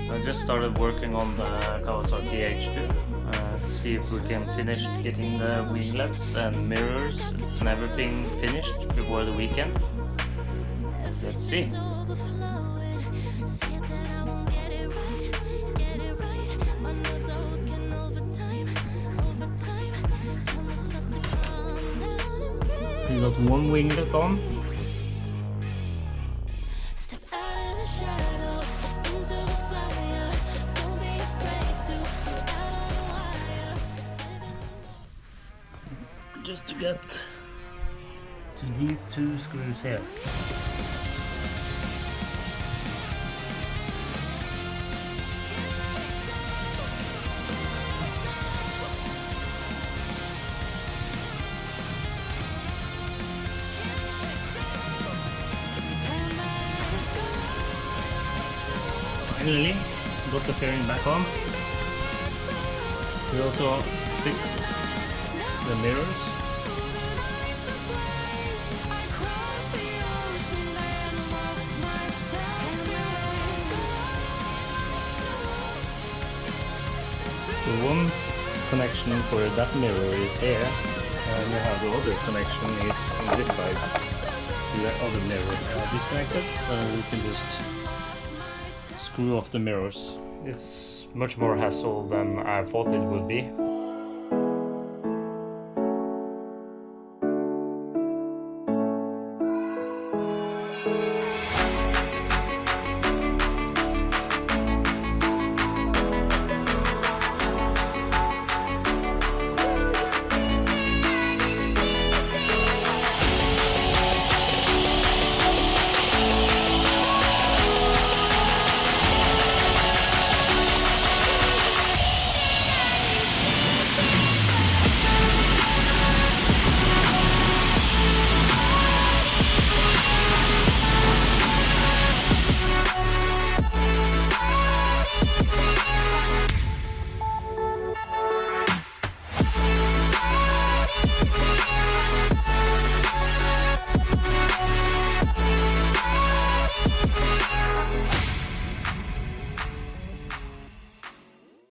I just started working on the Kawasaki H2 to see if we can finish getting the winglets and mirrors and everything finished before the weekend. Let's see. We got one winglet on. Just to get to these two screws here. Finally got the fairing back on. We also fixed the mirrors. So one connection for that mirror is here, and you have the other connection is on this side. So the other mirror disconnected, we can just screw off the mirrors. It's much more hassle than I thought it would be.